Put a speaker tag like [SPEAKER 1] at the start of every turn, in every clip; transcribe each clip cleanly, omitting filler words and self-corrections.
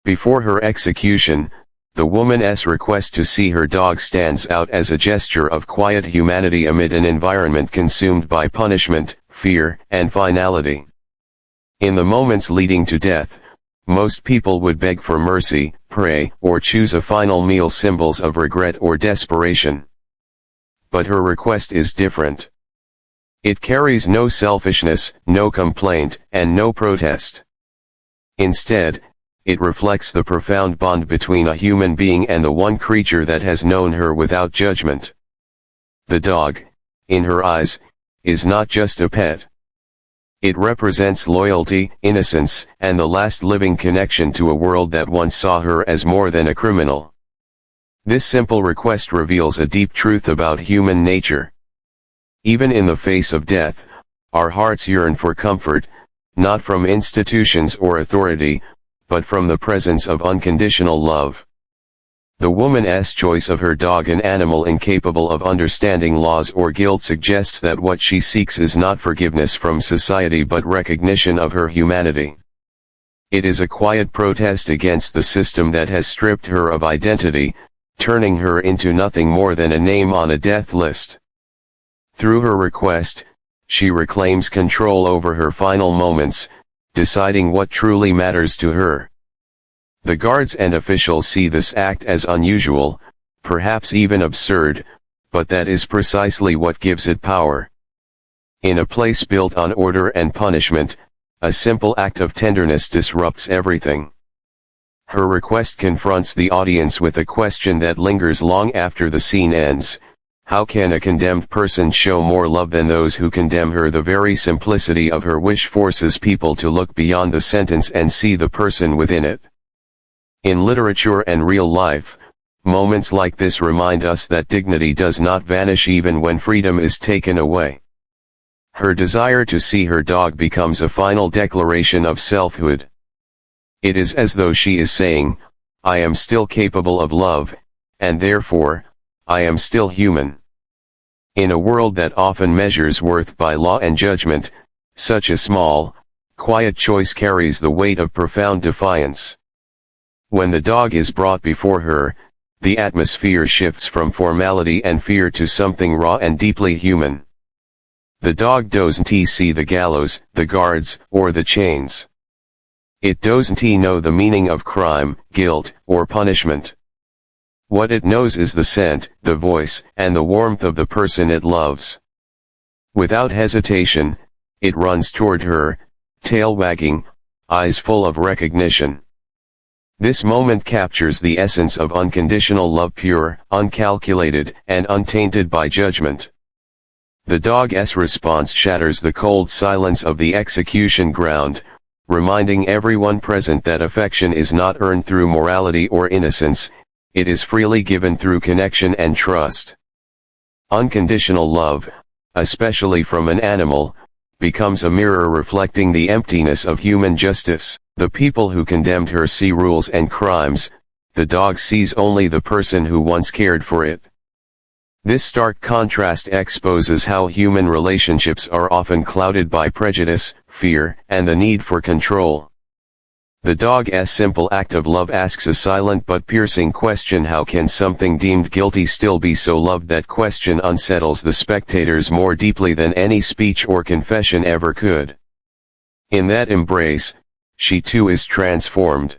[SPEAKER 1] Before her execution, the woman's request to see her dog stands out as a gesture of quiet humanity amid an environment consumed by punishment, fear, and finality. In the moments leading to death, most people would beg for mercy, pray, or choose a final meal, symbols of regret or desperation. But her request is different. It carries no selfishness, no complaint, and no protest. Instead, it reflects the profound bond between a human being and the one creature that has known her without judgment. The dog, in her eyes, is not just a pet. It represents loyalty, innocence, and the last living connection to a world that once saw her as more than a criminal. This simple request reveals a deep truth about human nature. Even in the face of death, our hearts yearn for comfort, not from institutions or authority, but from the presence of unconditional love. The woman's choice of her dog, an animal incapable of understanding laws or guilt, suggests that what she seeks is not forgiveness from society but recognition of her humanity. It is a quiet protest against the system that has stripped her of identity, turning her into nothing more than a name on a death list. Through her request, she reclaims control over her final moments, deciding what truly matters to her. The guards and officials see this act as unusual, perhaps even absurd, but that is precisely what gives it power. In a place built on order and punishment, a simple act of tenderness disrupts everything. Her request confronts the audience with a question that lingers long after the scene ends: how can a condemned person show more love than those who condemn her? The very simplicity of her wish forces people to look beyond the sentence and see the person within it. In literature and real life, moments like this remind us that dignity does not vanish even when freedom is taken away. Her desire to see her dog becomes a final declaration of selfhood. It is as though she is saying, "I am still capable of love, and therefore, I am still human." In a world that often measures worth by law and judgment, such a small, quiet choice carries the weight of profound defiance. When the dog is brought before her, the atmosphere shifts from formality and fear to something raw and deeply human. The dog doesn't see the gallows, the guards, or the chains. It doesn't know the meaning of crime, guilt, or punishment. What it knows is the scent, the voice, and the warmth of the person it loves. Without hesitation, it runs toward her, tail wagging, eyes full of recognition. This moment captures the essence of unconditional love, pure, uncalculated, and untainted by judgment. The dog's response shatters the cold silence of the execution ground, reminding everyone present that affection is not earned through morality or innocence. It is freely given through connection and trust. Unconditional love, especially from an animal, becomes a mirror reflecting the emptiness of human justice. The people who condemned her see rules and crimes, the dog sees only the person who once cared for it. This stark contrast exposes how human relationships are often clouded by prejudice, fear, and the need for control. The dog's simple act of love asks a silent but piercing question: how can something deemed guilty still be so loved? That question unsettles the spectators more deeply than any speech or confession ever could. In that embrace, she too is transformed.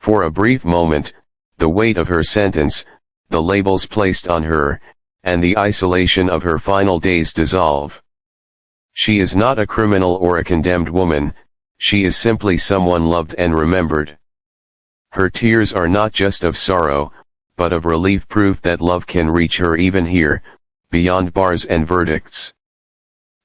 [SPEAKER 1] For a brief moment, the weight of her sentence, the labels placed on her, and the isolation of her final days dissolve. She is not a criminal or a condemned woman. She is simply someone loved and remembered. Her tears are not just of sorrow, but of relief, proof that love can reach her even here, beyond bars and verdicts.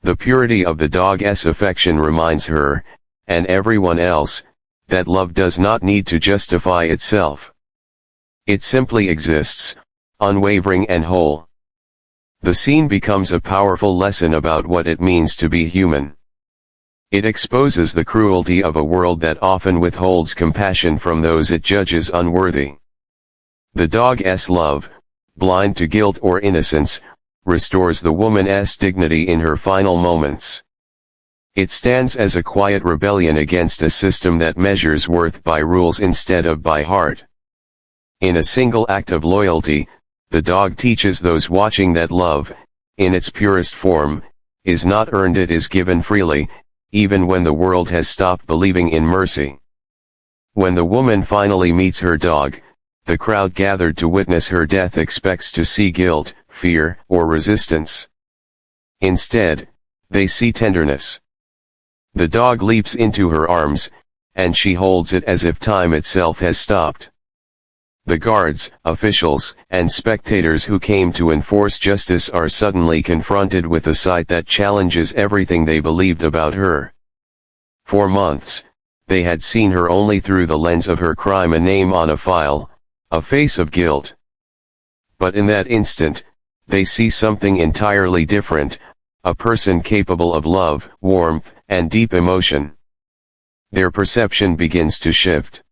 [SPEAKER 1] The purity of the dog's affection reminds her, and everyone else, that love does not need to justify itself. It simply exists, unwavering and whole. The scene becomes a powerful lesson about what it means to be human. It exposes the cruelty of a world that often withholds compassion from those it judges unworthy. The dog's love, blind to guilt or innocence, restores the woman's dignity in her final moments. It stands as a quiet rebellion against a system that measures worth by rules instead of by heart. In a single act of loyalty, the dog teaches those watching that love, in its purest form, is not earned, it is given freely, even when the world has stopped believing in mercy. When the woman finally meets her dog, the crowd gathered to witness her death expects to see guilt, fear, or resistance. Instead, they see tenderness. The dog leaps into her arms, and she holds it as if time itself has stopped. The guards, officials, and spectators who came to enforce justice are suddenly confronted with a sight that challenges everything they believed about her. For months, they had seen her only through the lens of her crime, a name on a file, a face of guilt. But in that instant, they see something entirely different, a person capable of love, warmth, and deep emotion. Their perception begins to shift.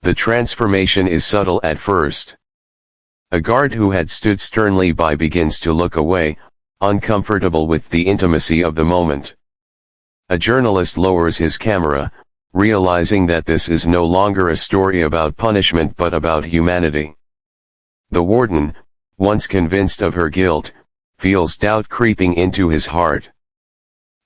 [SPEAKER 1] The transformation is subtle at first. A guard who had stood sternly by begins to look away, uncomfortable with the intimacy of the moment. A journalist lowers his camera, realizing that this is no longer a story about punishment but about humanity. The warden, once convinced of her guilt, feels doubt creeping into his heart.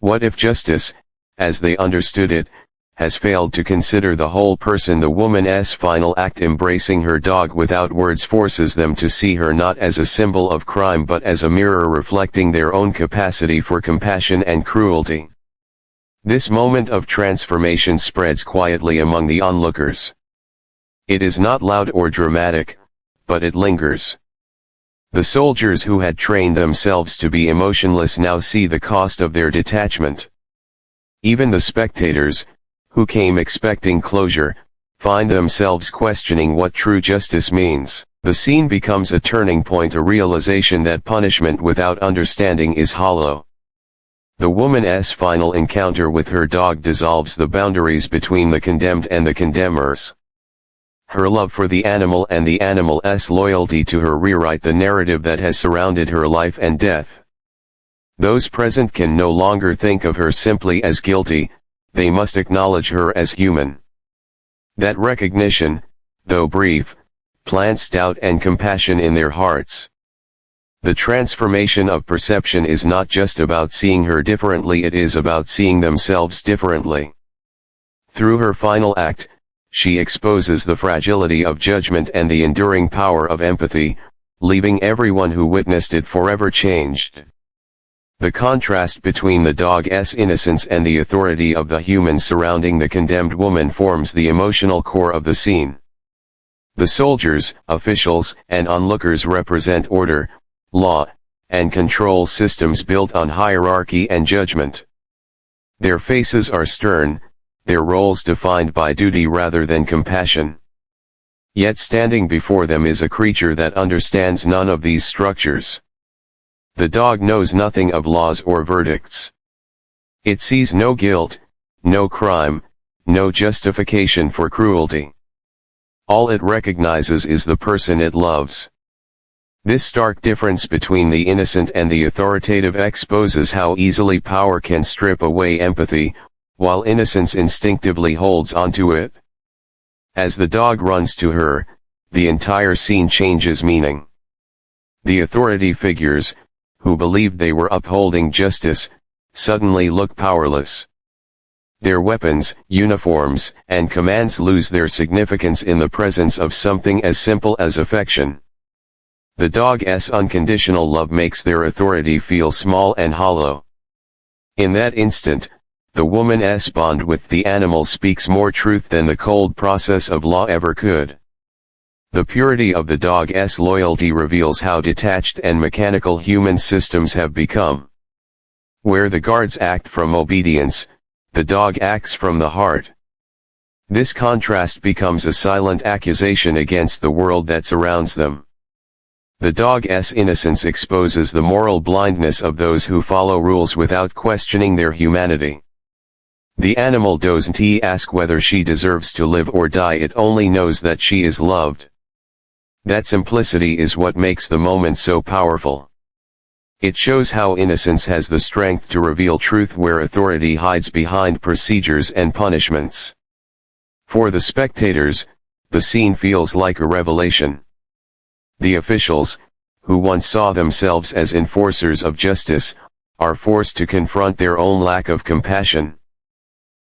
[SPEAKER 1] What if justice, as they understood it, has failed to consider the whole person? The woman's final act, embracing her dog without words, forces them to see her not as a symbol of crime but as a mirror reflecting their own capacity for compassion and cruelty. This moment of transformation spreads quietly among the onlookers. It is not loud or dramatic, but it lingers. The soldiers who had trained themselves to be emotionless now see the cost of their detachment. Even the spectators, who came expecting closure, find themselves questioning what true justice means. The scene becomes a turning point, a realization that punishment without understanding is hollow. The woman's final encounter with her dog dissolves the boundaries between the condemned and the condemners. Her love for the animal and the animal's loyalty to her rewrite the narrative that has surrounded her life and death. Those present can no longer think of her simply as guilty, they must acknowledge her as human. That recognition, though brief, plants doubt and compassion in their hearts. The transformation of perception is not just about seeing her differently, it is about seeing themselves differently. Through her final act, she exposes the fragility of judgment and the enduring power of empathy, leaving everyone who witnessed it forever changed. The contrast between the dog's innocence and the authority of the humans surrounding the condemned woman forms the emotional core of the scene. The soldiers, officials, and onlookers represent order, law, and control systems built on hierarchy and judgment. Their faces are stern, their roles defined by duty rather than compassion. Yet standing before them is a creature that understands none of these structures. The dog knows nothing of laws or verdicts. It sees no guilt, no crime, no justification for cruelty. All it recognizes is the person it loves. This stark difference between the innocent and the authoritative exposes how easily power can strip away empathy, while innocence instinctively holds onto it. As the dog runs to her, the entire scene changes meaning. The authority figures, who believed they were upholding justice, suddenly look powerless. Their weapons, uniforms, and commands lose their significance in the presence of something as simple as affection. The dog's unconditional love makes their authority feel small and hollow. In that instant, the woman's bond with the animal speaks more truth than the cold process of law ever could. The purity of the dog's loyalty reveals how detached and mechanical human systems have become. Where the guards act from obedience, the dog acts from the heart. This contrast becomes a silent accusation against the world that surrounds them. The dog's innocence exposes the moral blindness of those who follow rules without questioning their humanity. The animal doesn't ask whether she deserves to live or die, it only knows that she is loved. That simplicity is what makes the moment so powerful. It shows how innocence has the strength to reveal truth where authority hides behind procedures and punishments. For the spectators, the scene feels like a revelation. The officials, who once saw themselves as enforcers of justice, are forced to confront their own lack of compassion.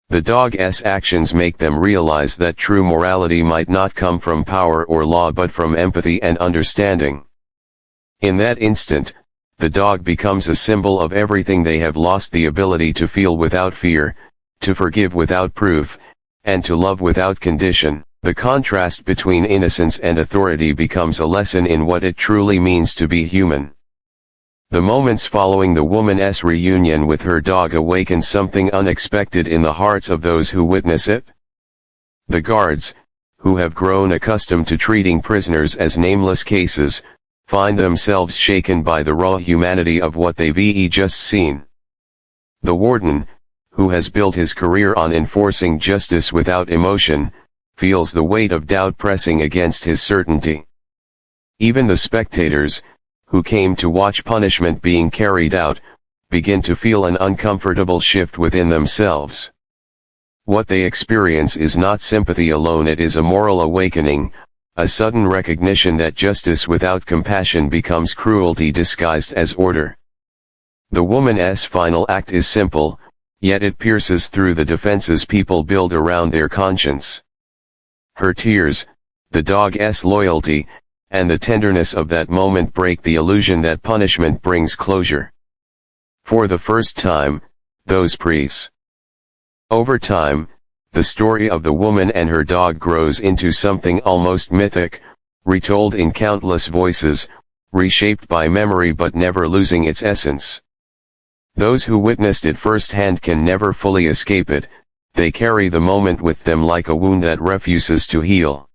[SPEAKER 1] The dog's actions make them realize that true morality might not come from power or law but from empathy and understanding. In that instant, the dog becomes a symbol of everything they have lost: the ability to feel without fear, to forgive without proof, and to love without condition. The contrast between innocence and authority becomes a lesson in what it truly means to be human. The moments following the woman's reunion with her dog awaken something unexpected in the hearts of those who witness it. The guards, who have grown accustomed to treating prisoners as nameless cases, find themselves shaken by the raw humanity of what they've just seen. The warden, who has built his career on enforcing justice without emotion, feels the weight of doubt pressing against his certainty. Even the spectators, who came to watch punishment being carried out, begin to feel an uncomfortable shift within themselves. What they experience is not sympathy alone, it is a moral awakening, a sudden recognition that justice without compassion becomes cruelty disguised as order. The woman's final act is simple, yet it pierces through the defenses people build around their conscience. Her tears, the dog's loyalty, and the tenderness of that moment break the illusion that punishment brings closure. For the first time, those priests. Over time, the story of the woman and her dog grows into something almost mythic, retold in countless voices, reshaped by memory but never losing its essence. Those who witnessed it firsthand can never fully escape it, they carry the moment with them like a wound that refuses to heal.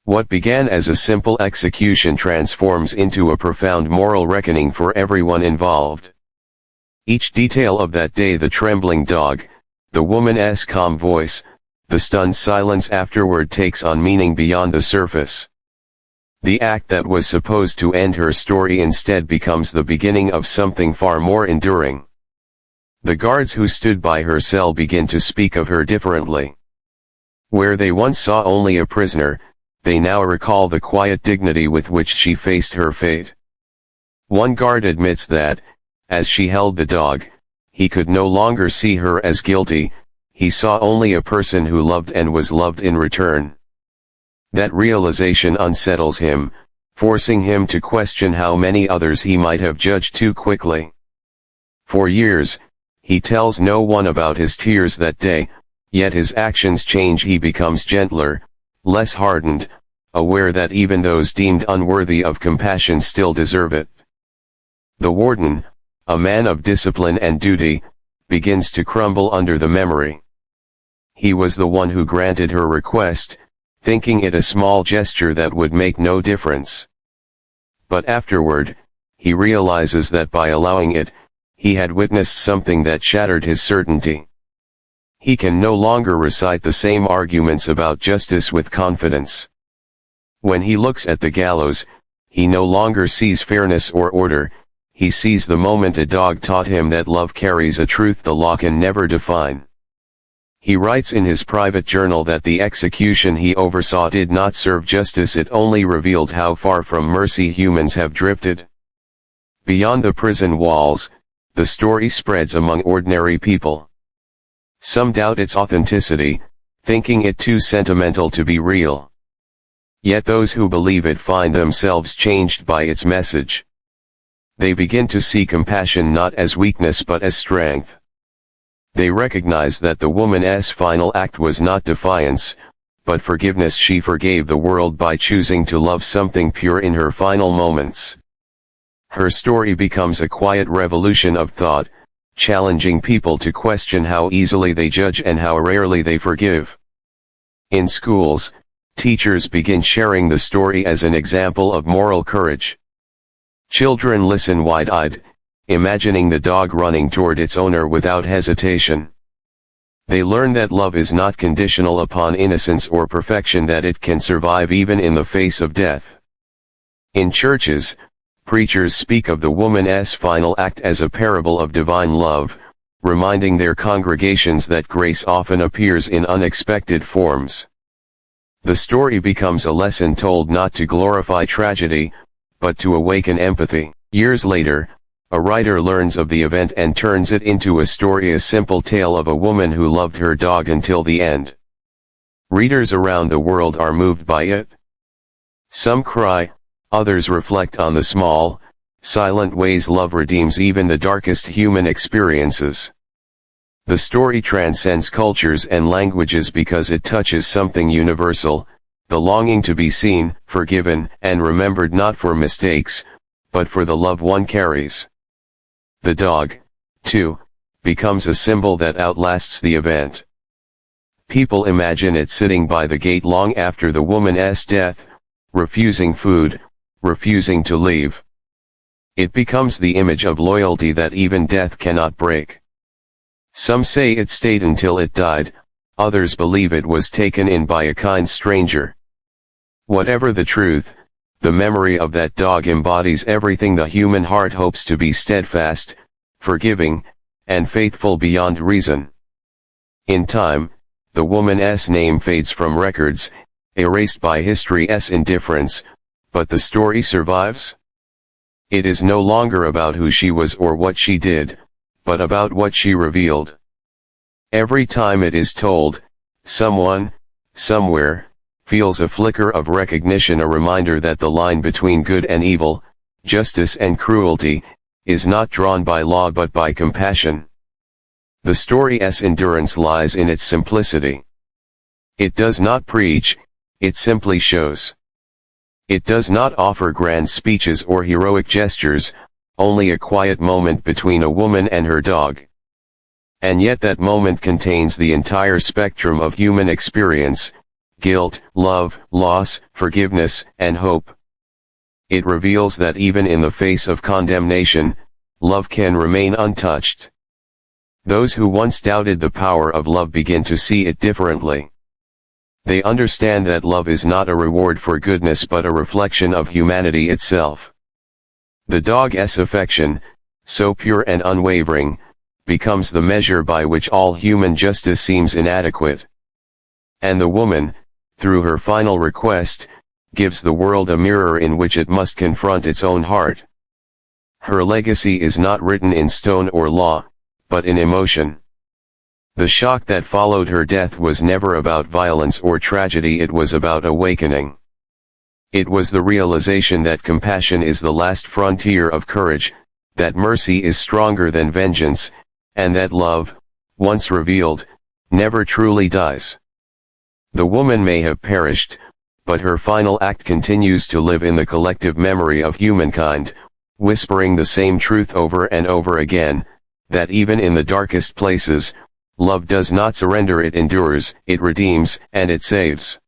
[SPEAKER 1] What began as a simple execution transforms into a profound moral reckoning for everyone involved. Each detail of that day, the trembling dog, the woman's calm voice, the stunned silence afterward, takes on meaning beyond the surface. The act that was supposed to end her story instead becomes the beginning of something far more enduring. The guards who stood by her cell begin to speak of her differently. Where they once saw only a prisoner, they now recall the quiet dignity with which she faced her fate. One guard admits that, as she held the dog, he could no longer see her as guilty, he saw only a person who loved and was loved in return. That realization unsettles him, forcing him to question how many others he might have judged too quickly. For years, he tells no one about his tears that day, yet his actions change. He becomes gentler, less hardened, aware that even those deemed unworthy of compassion still deserve it. The warden, a man of discipline and duty, begins to crumble under the memory. He was the one who granted her request, thinking it a small gesture that would make no difference. But afterward, he realizes that by allowing it, he had witnessed something that shattered his certainty. He can no longer recite the same arguments about justice with confidence. When he looks at the gallows, he no longer sees fairness or order, he sees the moment a dog taught him that love carries a truth the law can never define. He writes in his private journal that the execution he oversaw did not serve justice, it only revealed how far from mercy humans have drifted. Beyond the prison walls, the story spreads among ordinary people. Some doubt its authenticity, thinking it too sentimental to be real. Yet those who believe it find themselves changed by its message. They begin to see compassion not as weakness but as strength. They recognize that the woman's final act was not defiance, but forgiveness. She forgave the world by choosing to love something pure in her final moments. Her story becomes a quiet revolution of thought, challenging people to question how easily they judge and how rarely they forgive. In schools, teachers begin sharing the story as an example of moral courage. Children listen wide-eyed, imagining the dog running toward its owner without hesitation. They learn that love is not conditional upon innocence or perfection, that it can survive even in the face of death. In churches, preachers speak of the woman's final act as a parable of divine love, reminding their congregations that grace often appears in unexpected forms. The story becomes a lesson told not to glorify tragedy, but to awaken empathy. Years later, a writer learns of the event and turns it into a story, a simple tale of a woman who loved her dog until the end. Readers around the world are moved by it. Some cry, others reflect on the small, silent ways love redeems even the darkest human experiences. The story transcends cultures and languages because it touches something universal, the longing to be seen, forgiven, and remembered not for mistakes, but for the love one carries. The dog, too, becomes a symbol that outlasts the event. People imagine it sitting by the gate long after the woman's death, refusing food, refusing to leave. It becomes the image of loyalty that even death cannot break. Some say it stayed until it died, others believe it was taken in by a kind stranger. Whatever the truth, the memory of that dog embodies everything the human heart hopes to be: steadfast, forgiving, and faithful beyond reason. In time, the woman's name fades from records, erased by history's indifference, but the story survives. It is no longer about who she was or what she did, but about what she revealed. Every time it is told, someone, somewhere, feels a flicker of recognition, a reminder that the line between good and evil, justice and cruelty, is not drawn by law but by compassion. The story's endurance lies in its simplicity. It does not preach, it simply shows. It does not offer grand speeches or heroic gestures, only a quiet moment between a woman and her dog. And yet that moment contains the entire spectrum of human experience: guilt, love, loss, forgiveness, and hope. It reveals that even in the face of condemnation, love can remain untouched. Those who once doubted the power of love begin to see it differently. They understand that love is not a reward for goodness but a reflection of humanity itself. The dog's affection, so pure and unwavering, becomes the measure by which all human justice seems inadequate. And the woman, through her final request, gives the world a mirror in which it must confront its own heart. Her legacy is not written in stone or law, but in emotion. The shock that followed her death was never about violence or tragedy, it was about awakening. It was the realization that compassion is the last frontier of courage, that mercy is stronger than vengeance, and that love, once revealed, never truly dies. The woman may have perished, but her final act continues to live in the collective memory of humankind, whispering the same truth over and over again, that even in the darkest places, love does not surrender, it endures, it redeems, and it saves.